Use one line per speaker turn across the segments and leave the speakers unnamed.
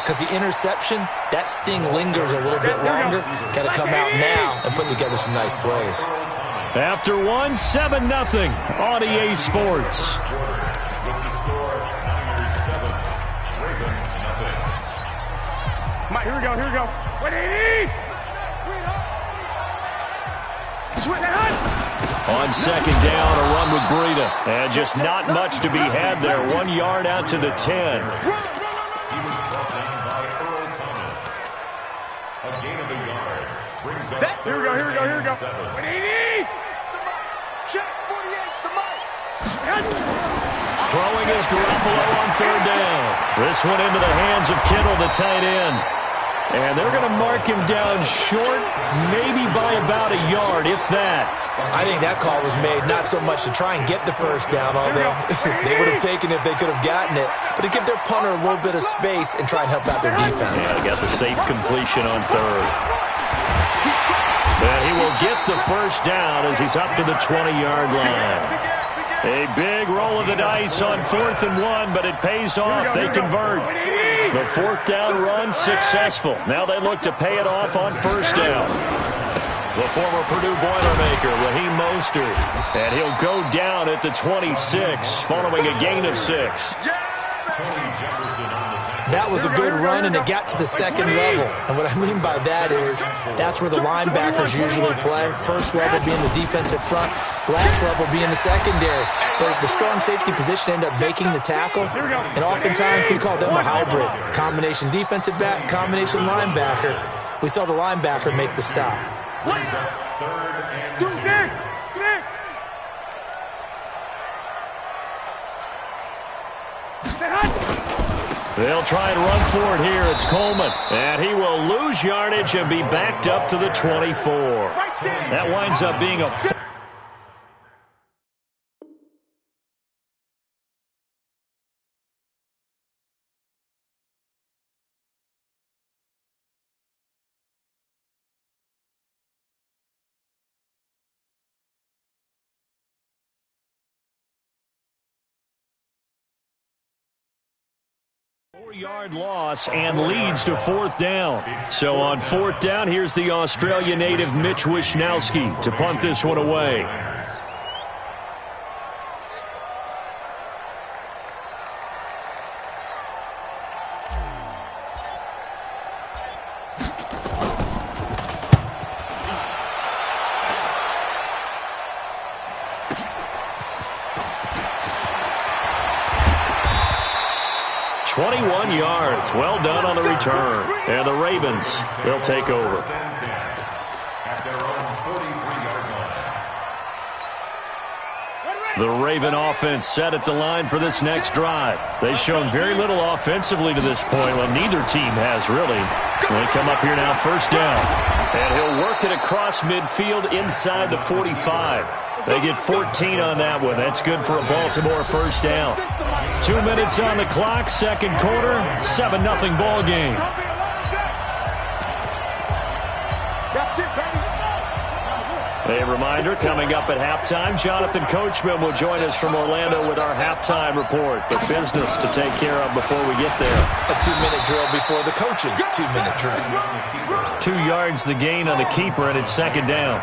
because the interception, that sting lingers a little bit longer. Got to come out now and put together some nice plays.
After one, 7-0 on EA Sports.
Here we go, here we go. 180!
On second down, a run with Breida. And just not much to be had there. 1 yard out to the 10.
Here we go, here we go, here we go. 180!
Check 48, the mic.
Throwing is Garoppolo on third down. This one into the hands of Kittle, the tight end. And they're going to mark him down short, maybe by about a yard, if that.
I think that call was made not so much to try and get the first down, although they would have taken it if they could have gotten it, but to give their punter a little bit of space and try and help out their defense.
Yeah, got the safe completion on third. And he will get the first down as he's up to the 20-yard line. A big roll of the dice on 4th and 1, but it pays off. They convert. The 4th down run successful. Now they look to pay it off on first down. The former Purdue Boilermaker, Raheem Mostert. And he'll go down at the 26 following a gain of 6.
That was a good run, and it got to the second level. And what I mean by that is that's where the linebackers usually play. First level being the defensive front, last level being the secondary. But the strong safety position ended up making the tackle, and oftentimes we call them a hybrid. Combination defensive back, combination linebacker. We saw the linebacker make the stop.
They'll try and run for it here. It's Coleman. And he will lose yardage and be backed up to the 24. That winds up being a... Yard loss and leads to 4th down. So on 4th down, here's the Australia native Mitch Wishnowsky to punt this one away. Yards. Well done on the return. And the Ravens, they'll take over. The Raven offense set at the line for this next drive. They've shown very little offensively to this point, when neither team has really. They come up here now, first down. And he'll work it across midfield inside the 45. They get 14 on that one. That's good for a Baltimore first down. 2 minutes on the clock, second quarter, 7-0 ball game. A reminder, coming up at halftime, Jonathan Coachman will join us from Orlando with our halftime report. The business to take care of before we get there.
A 2-minute drill before the coach's 2-minute drill.
2 yards the gain on the keeper, and it's second down.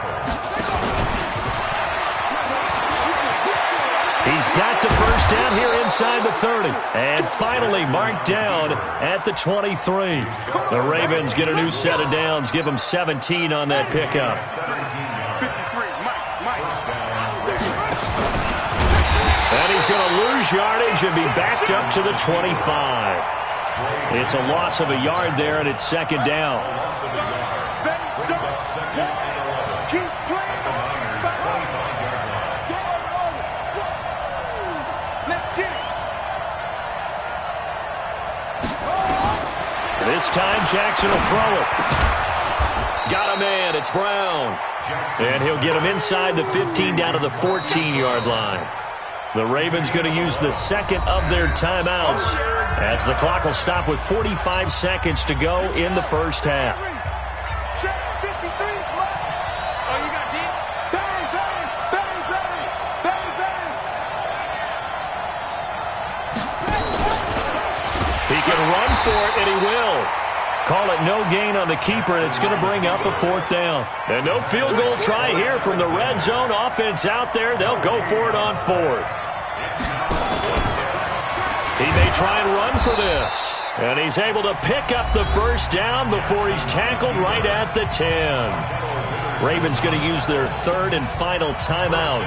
He's got the first down here inside the 30. And finally marked down at the 23. The Ravens get a new set of downs, give them 17 on that pickup. And he's going to lose yardage and be backed up to the 25. It's a loss of a yard there, and it's second down. This time Jackson will throw it. Got a man. It's Brown. And he'll get him inside the 15 down to the 14-yard line. The Ravens going to use the second of their timeouts as the clock will stop with 45 seconds to go in the first half. He can run for it, and he will. Call it no gain on the keeper, and it's going to bring up a fourth down. And no field goal try here from the red zone offense out there. They'll go for it on fourth. He may try and run for this. And he's able to pick up the first down before he's tackled right at the 10. Ravens going to use their third and final timeout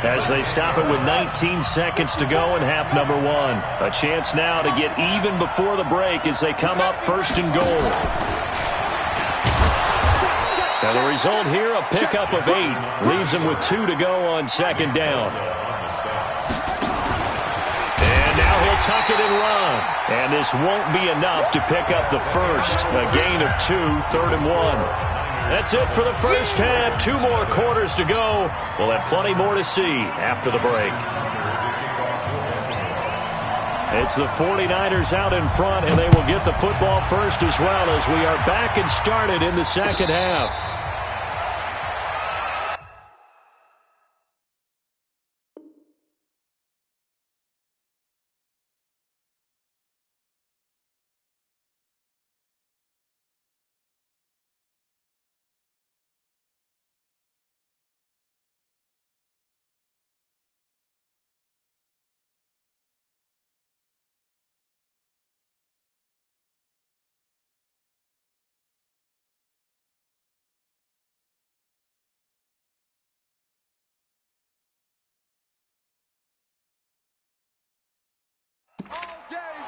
as they stop it with 19 seconds to go in half number one. A chance now to get even before the break as they come up first and goal. And the result here, a pickup of 8. Leaves them with 2 to go on second down. And now he'll tuck it and run. And this won't be enough to pick up the first. A gain of 2, third and 1. That's it for the first half. 2 more quarters to go. We'll have plenty more to see after the break. It's the 49ers out in front, and they will get the football first as well as we are back and started in the second half.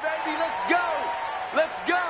Baby, let's go! Let's go!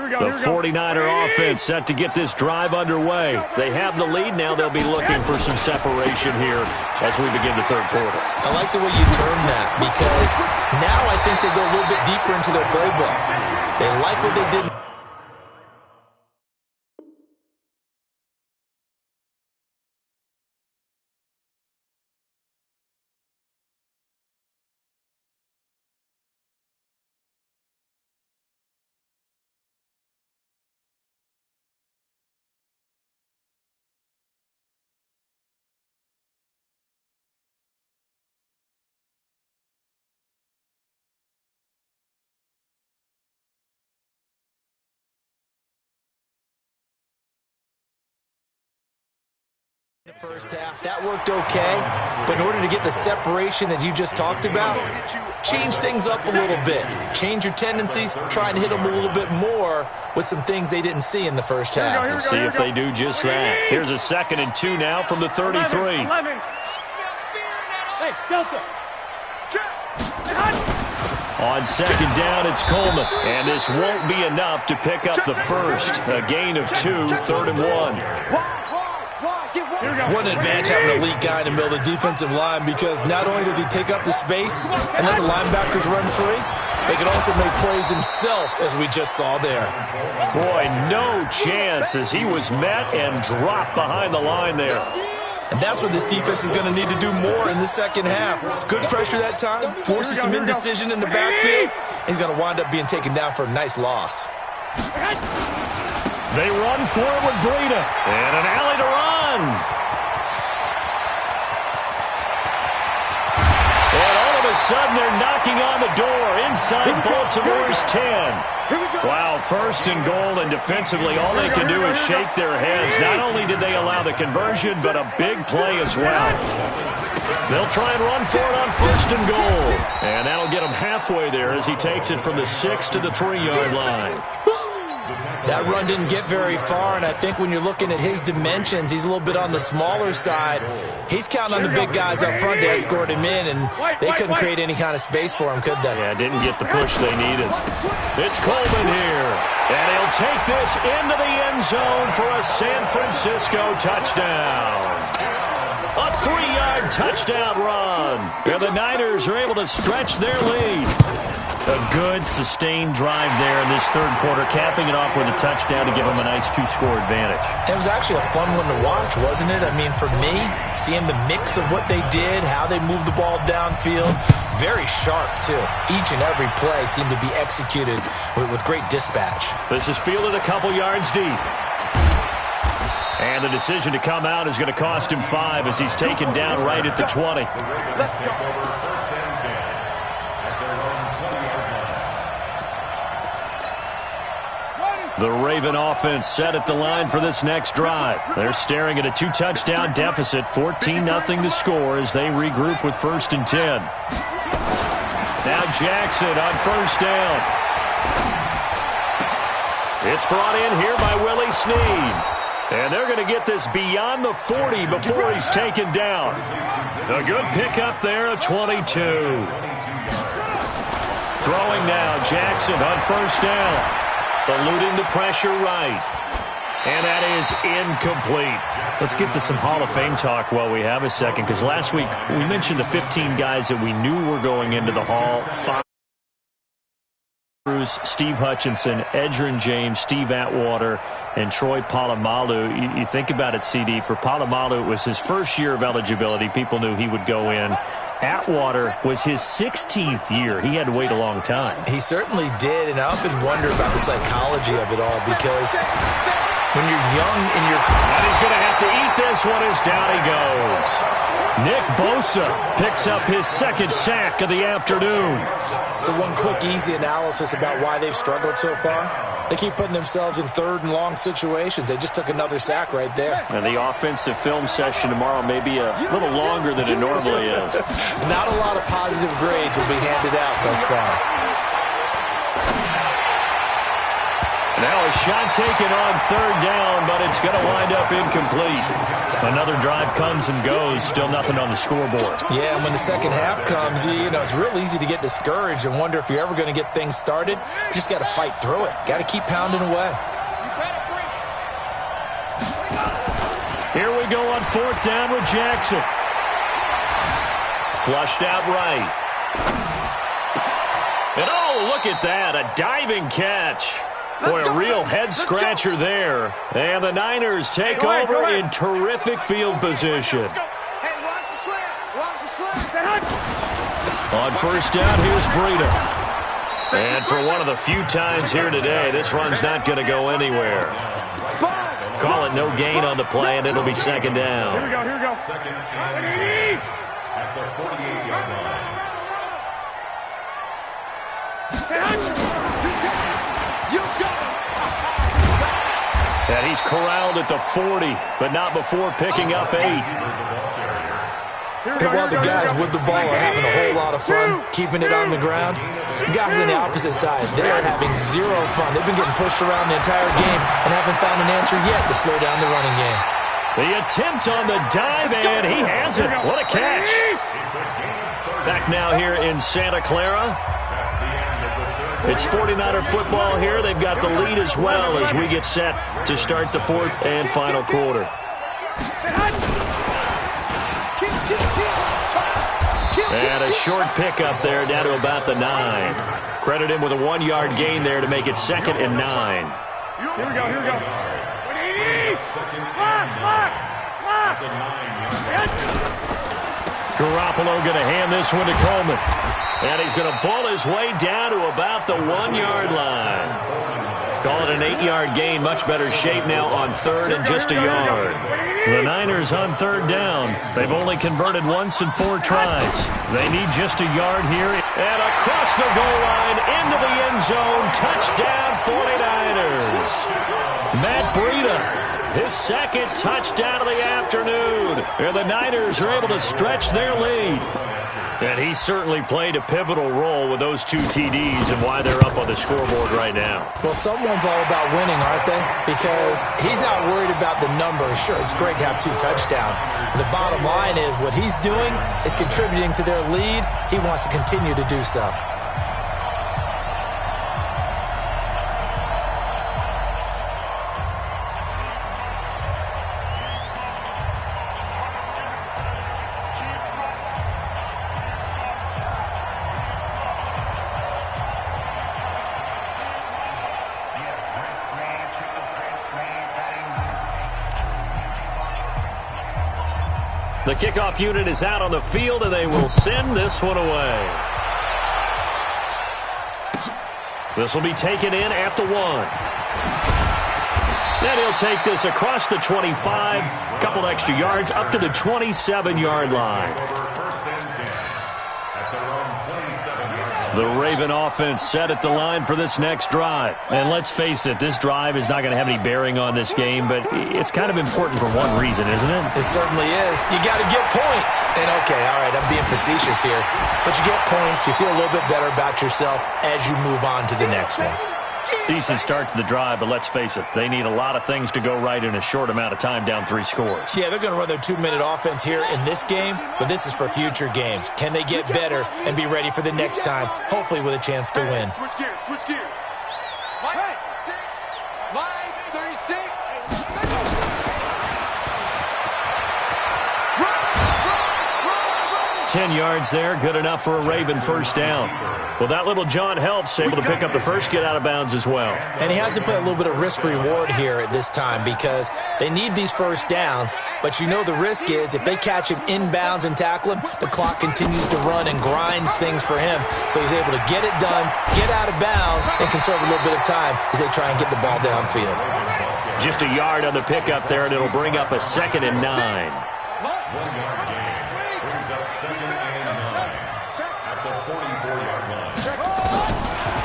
The 49er offense set to get this drive underway. They have the lead. Now they'll be looking for some separation here as we begin the third quarter.
I like the way you term that because now I think they go a little bit deeper into their playbook. They like what they did. The first half, that worked okay, but in order to get the separation that you just talked about, change things up a little bit. Change your tendencies, try and hit them a little bit more with some things they didn't see in the first half.
Let's see if they do just that. Here's a 2nd and 2 now from the 33.
11. Hey, Delta.
On second down, it's Coleman. And this won't be enough to pick up the first. A gain of 2, third and 1.
What an advantage having an elite guy in the middle of the defensive line because not only does he take up the space and let the linebackers run free, he can also make plays himself, as we just saw there.
Boy, no chance as he was met and dropped behind the line there.
And that's what this defense is going to need to do more in the second half. Good pressure that time, forces some indecision in the backfield. He's going to wind up being taken down for a nice loss.
They run for it with Breida. And an alley to run. And all of a sudden, they're knocking on the door inside Baltimore's 10. Wow, first and goal, and defensively, all they can do is shake their heads. Not only did they allow the conversion, but a big play as well. They'll try and run for it on first and goal. And that'll get him halfway there as he takes it from the 6 to the 3-yard line.
That run didn't get very far, and I think when you're looking at his dimensions, he's a little bit on the smaller side. He's counting on the big guys up front to escort him in, and they couldn't create any kind of space for him, could they?
Yeah, didn't get the push they needed. It's Coleman here, and he'll take this into the end zone for a San Francisco touchdown. A 3-yard touchdown run. And the Niners are able to stretch their lead. A good, sustained drive there in this third quarter, capping it off with a touchdown to give them a nice 2-score advantage.
It was actually a fun one to watch, wasn't it? I mean, for me, seeing the mix of what they did, how they moved the ball downfield, very sharp, too. Each and every play seemed to be executed with great dispatch.
This is fielded a couple yards deep. And the decision to come out is going to cost him 5 as he's taken down right at the 20.
Let's go.
The Raven offense set at the line for this next drive. They're staring at a 2-touchdown deficit, 14-0 to score as they regroup with 1st and 10. Now Jackson on 1st down. It's brought in here by Willie Snead. And they're going to get this beyond the 40 before he's taken down. A good pickup there, a 22. Throwing now, Jackson on 1st down. Eluding the pressure right. And that is incomplete. Let's get to some Hall of Fame talk while we have a second, because last week we mentioned the 15 guys that we knew were going into the Hall. 5. Steve Hutchinson, Edgerrin James, Steve Atwater, and Troy Polamalu. You think about it, CD. For Polamalu, it was his first year of eligibility. People knew he would go in. Atwater was his 16th year. He had to wait a long time.
He certainly did, and I often wonder about the psychology of it all, because when you're young and you're...
And he's going to have to eat this one as down he goes. Nick Bosa picks up his 2nd sack of the afternoon.
So one quick, easy analysis about why they've struggled so far. They keep putting themselves in 3rd and long situations. They just took another sack right there.
And the offensive film session tomorrow may be a little longer than it normally is.
Not a lot of positive grades will be handed out thus far.
Now a shot taken on 3rd down, but it's going to wind up incomplete. Another drive comes and goes, still nothing on the scoreboard.
Yeah, and when the second half comes, you know, it's real easy to get discouraged and wonder if you're ever going to get things started. You just got to fight through it. Got to keep pounding away.
Here we go on 4th down with Jackson. Flushed out right. And oh, look at that, a diving catch. Boy, a real head-scratcher there. And the Niners take over in terrific field position. On 1st down, here's Breida. And for one of the few times here today, this run's not going to go anywhere. Call it no gain on the play, and it'll be 2nd down.
Here we go, here we go.
At the 48-yard line.
And he's corralled at the 40, but not before picking up 8.
And while the guys with the ball are having a whole lot of fun keeping it on the ground, the guys on the opposite side, they are having zero fun. They've been getting pushed around the entire game and haven't found an answer yet to slow down the running game.
The attempt on the dive, and he has it. What a catch. Back now here in Santa Clara. It's 49er football here. They've got the lead as well as we get set to start the 4th and final quarter. And a short pickup there down to about the 9. Credit him with a 1-yard gain there to make it 2nd and 9.
Here we go, here we go.
Garoppolo going to hand this one to Coleman. And he's going to ball his way down to about the 1-yard line. Call it an 8-yard gain. Much better shape now on 3rd and just a yard. The Niners on 3rd down. They've only converted once in 4 tries. They need just a yard here. And across the goal line into the end zone. Touchdown 49ers. Matt Breida, his 2nd touchdown of the afternoon. And the Niners are able to stretch their lead. And he certainly played a pivotal role with those 2 TDs and why they're up on the scoreboard right now.
Well, someone's all about winning, aren't they? Because he's not worried about the numbers. Sure, it's great to have 2 touchdowns. But the bottom line is what he's doing is contributing to their lead. He wants to continue to do so.
The kickoff unit is out on the field, and they will send this one away. This will be taken in at the 1. Then he'll take this across the 25, a couple extra yards, up to the 27-yard line. The Raven offense set at the line for this next drive. And let's face it, this drive is not going to have any bearing on this game, but it's kind of important for one reason, isn't it?
It certainly is. You got to get points. And, okay, all right, I'm being facetious here. But you get points, you feel a little bit better about yourself as you move on to the next one.
Decent start to the drive, but let's face it, they need a lot of things to go right in a short amount of time, down 3 scores.
Yeah, they're going to run their 2-minute offense here in this game, but this is for future games. Can they get better and be ready for the next time, hopefully with a chance to win?
Switch gears, switch gears. Line 36.
10 yards there, good enough for a Raven first down. Well, that little John helps, able to pick up the first get out of bounds as well.
And he has to play a little bit of risk-reward here at this time because they need these first downs, but you know the risk is if they catch him inbounds and tackle him, the clock continues to run and grinds things for him. So he's able to get it done, get out of bounds, and conserve a little bit of time as they try and get the ball downfield.
Just a yard on the pickup there, and it'll bring up a 2nd and 9.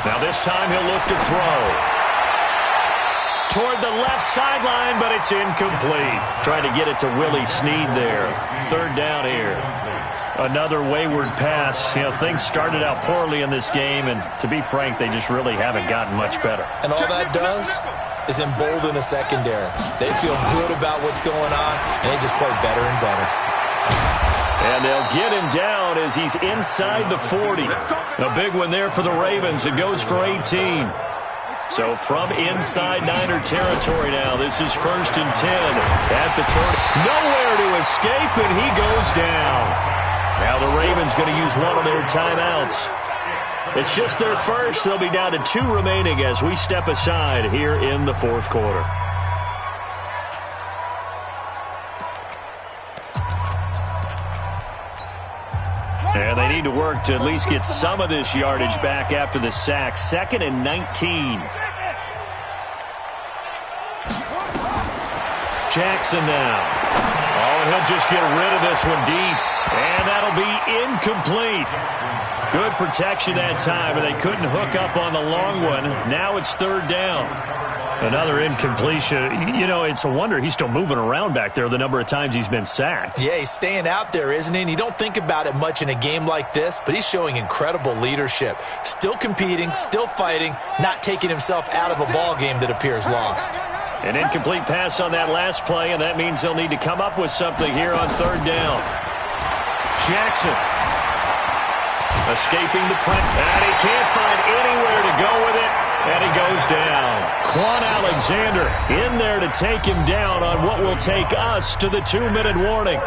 Now this time he'll look to throw. Toward the left sideline, but it's incomplete. Trying to get it to Willie Snead there. 3rd down here. Another wayward pass. You know, things started out poorly in this game, and to be frank, they just really haven't gotten much better.
And all that does is embolden a secondary. They feel good about what's going on, and they just play better and better.
And they'll get him down as he's inside the 40. A big one there for the Ravens. It goes for 18. So from inside Niner territory now, this is 1st and 10 at the 30. Nowhere to escape, and he goes down. Now the Ravens going to use one of their timeouts. It's just their first. They'll be down to 2 remaining as we step aside here in the 4th quarter. And they need to work to at least get some of this yardage back after the sack. 2nd and 19. Jackson now. Oh, and he'll just get rid of this one deep. And that'll be incomplete. Good protection that time, and they couldn't hook up on the long one. Now it's 3rd down. Another incompletion. You know, it's a wonder he's still moving around back there the number of times he's been sacked.
Yeah, he's staying out there, isn't he? And you don't think about it much in a game like this, but he's showing incredible leadership. Still competing, still fighting, not taking himself out of a ball game that appears lost.
An incomplete pass on that last play, and that means they'll need to come up with something here on 3rd down. Jackson escaping the press, and he can't find anywhere to go with it, and he goes down. Quan Alexander in there to take him down on what will take us to the 2-minute warning.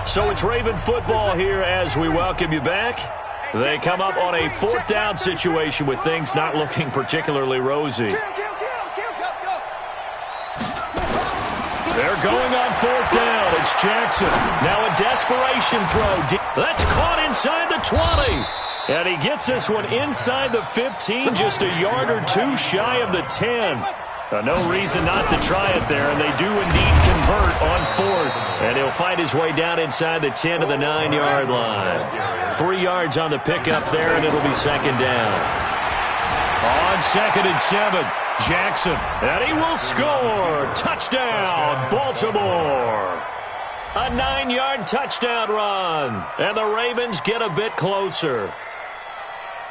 So it's Raven football here as we welcome you back. They come up on a 4th down situation with things not looking particularly rosy. They're going on 4th down. It's Jackson. Now a desperation throw. That's caught inside the 20. And he gets this one inside the 15, just a yard or 2 shy of the 10. No reason not to try it there, and they do indeed convert on 4th. And he'll find his way down inside the 10 to the 9-yard line. 3 yards on the pickup there, and it'll be 2nd down. On 2nd and 7, Jackson, and he will score. Touchdown, Baltimore. A 9-yard touchdown run, and the Ravens get a bit closer.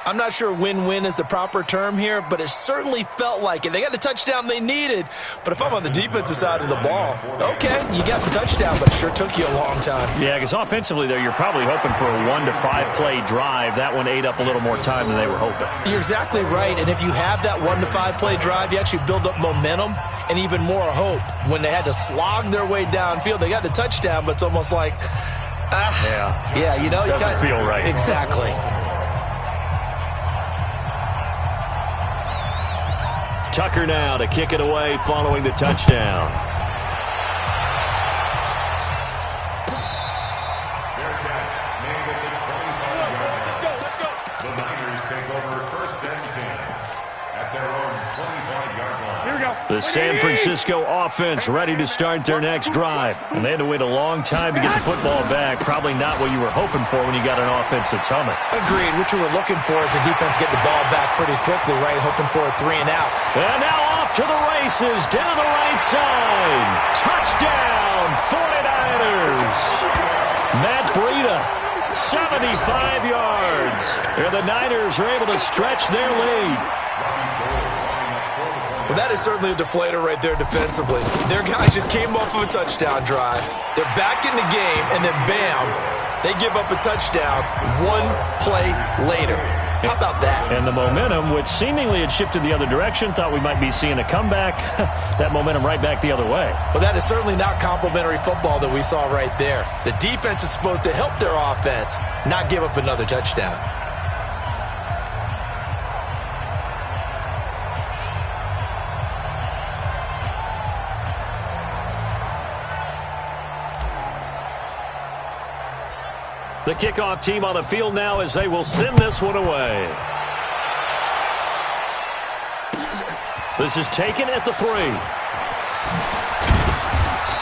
I'm not sure win-win is the proper term here, but it certainly felt like it. They got the touchdown they needed, but if I'm on the defensive side of the ball, okay, you got the touchdown, but it sure took you a long time.
Yeah, because offensively, though, you're probably hoping for a 1 to 5 play drive. That one ate up a little more time than they were hoping.
You're exactly right, and if you have that 1 to 5 play drive, you actually build up momentum and even more hope. When they had to slog their way downfield, they got the touchdown, but it's almost like,
yeah,
you know,
doesn't feel right.
Exactly.
Tucker now to kick it away following the touchdown.
The Niners take over first and 10 at their own 25-yard line.
Here we go.
The San Francisco offense ready to start their next drive. And they had to wait a long time to get the football back. Probably not what you were hoping for when you got an offense that's humming.
Agreed. What you were looking for is the defense get the ball back pretty quickly, right? Hoping for a 3 and out.
And now off to the races, down the right side. Touchdown, 49ers. Matt Breida, 75 yards. And the Niners are able to stretch their lead.
Well, that is certainly a deflator right there defensively. Their guys just came off of a touchdown drive. They're back in the game, and then bam, they give up a touchdown one play later. How about that?
And the momentum, which seemingly had shifted the other direction, thought we might be seeing a comeback. That momentum right back the other way.
Well, that is certainly not complimentary football that we saw right there. The defense is supposed to help their offense, not give up another touchdown.
The kickoff team on the field now as they will send this one away. This is taken at the 3.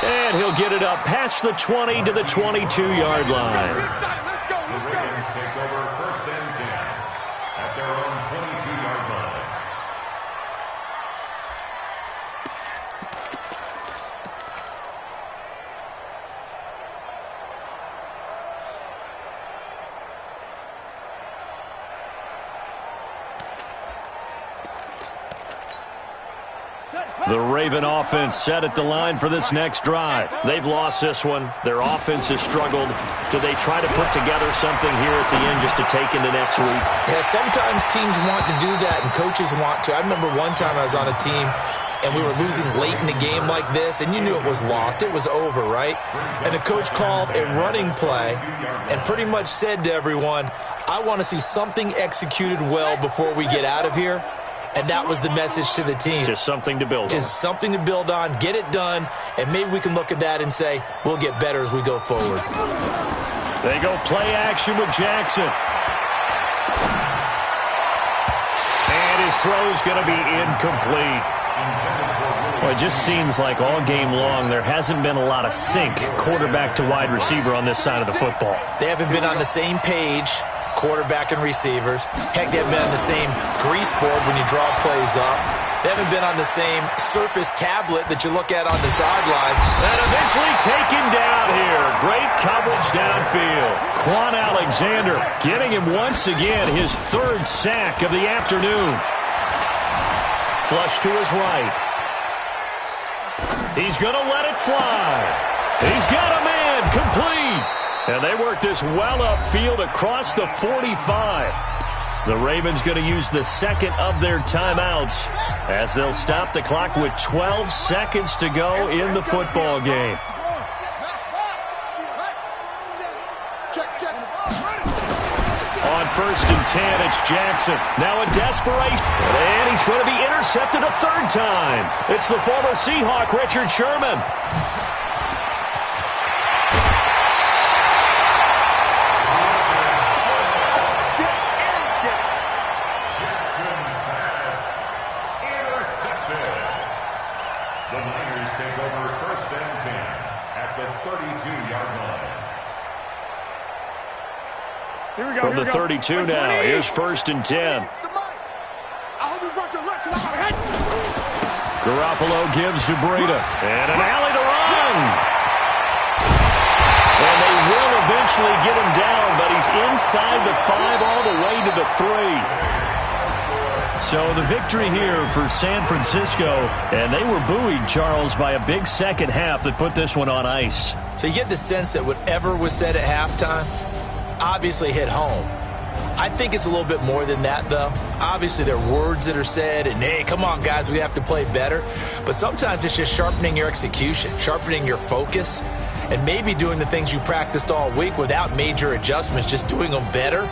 And he'll get it up past the 20 to the 22-yard line.
The Ravens take over first and 10 at their own 22-yard line.
The Raven offense set at the line for this next drive. They've lost this one. Their offense has struggled. Do they try to put together something here at the end just to take into next week?
Yeah, sometimes teams want to do that and coaches want to. I remember one time I was on a team and we were losing late in the game like this, and you knew it was lost. It was over, right? And the coach called a running play and pretty much said to everyone, I want to see something executed well before we get out of here. And that was the message to the team.
Just something to build on.
Just something to build on, get it done, and maybe we can look at that and say, we'll get better as we go forward.
They go play action with Jackson. And his throw's going to be incomplete. Well, it just seems like all game long there hasn't been a lot of sync quarterback to wide receiver on this side of the football.
They haven't been on the same page, quarterback and receivers. Heck, they haven't been on the same grease board when you draw plays up. They haven't been on the same surface tablet that you look at on the sidelines.
And eventually taken down here. Great coverage downfield. Quan Alexander getting him once again his 3rd sack of the afternoon. Flush to his right. He's going to let it fly. He's got a man complete. And they work this well upfield across the 45. The Ravens going to use the second of their timeouts as they'll stop the clock with 12 seconds to go in the football game. On 1st and 10, it's Jackson. Now in desperation. And he's going to be intercepted a 3rd time. It's the former Seahawk, Richard Sherman. From the 32 now, here's 1st and 10. Garoppolo gives to Breida. And an alley to run. And they will eventually get him down, but he's inside the 5 all the way to the 3. So the victory here for San Francisco. And they were buoyed, Charles, by a big second half that put this one on ice.
So you get the sense that whatever was said at halftime obviously hit home. I think it's a little bit more than that, though. Obviously, there are words that are said, and, hey, come on, guys, we have to play better. But sometimes it's just sharpening your execution, sharpening your focus, and maybe doing the things you practiced all week without major adjustments, just doing them better,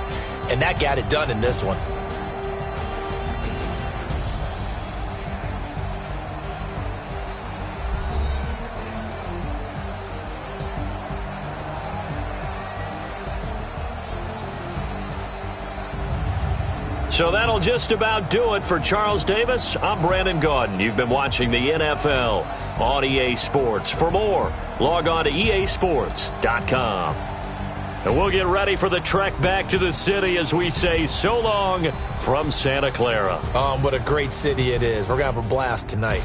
and that got it done in this one.
So that'll just about do it for Charles Davis. I'm Brandon Gaudin. You've been watching the NFL on EA Sports. For more, log on to easports.com. And we'll get ready for the trek back to the city as we say so long from Santa Clara.
What a great city it is. We're going to have a blast tonight.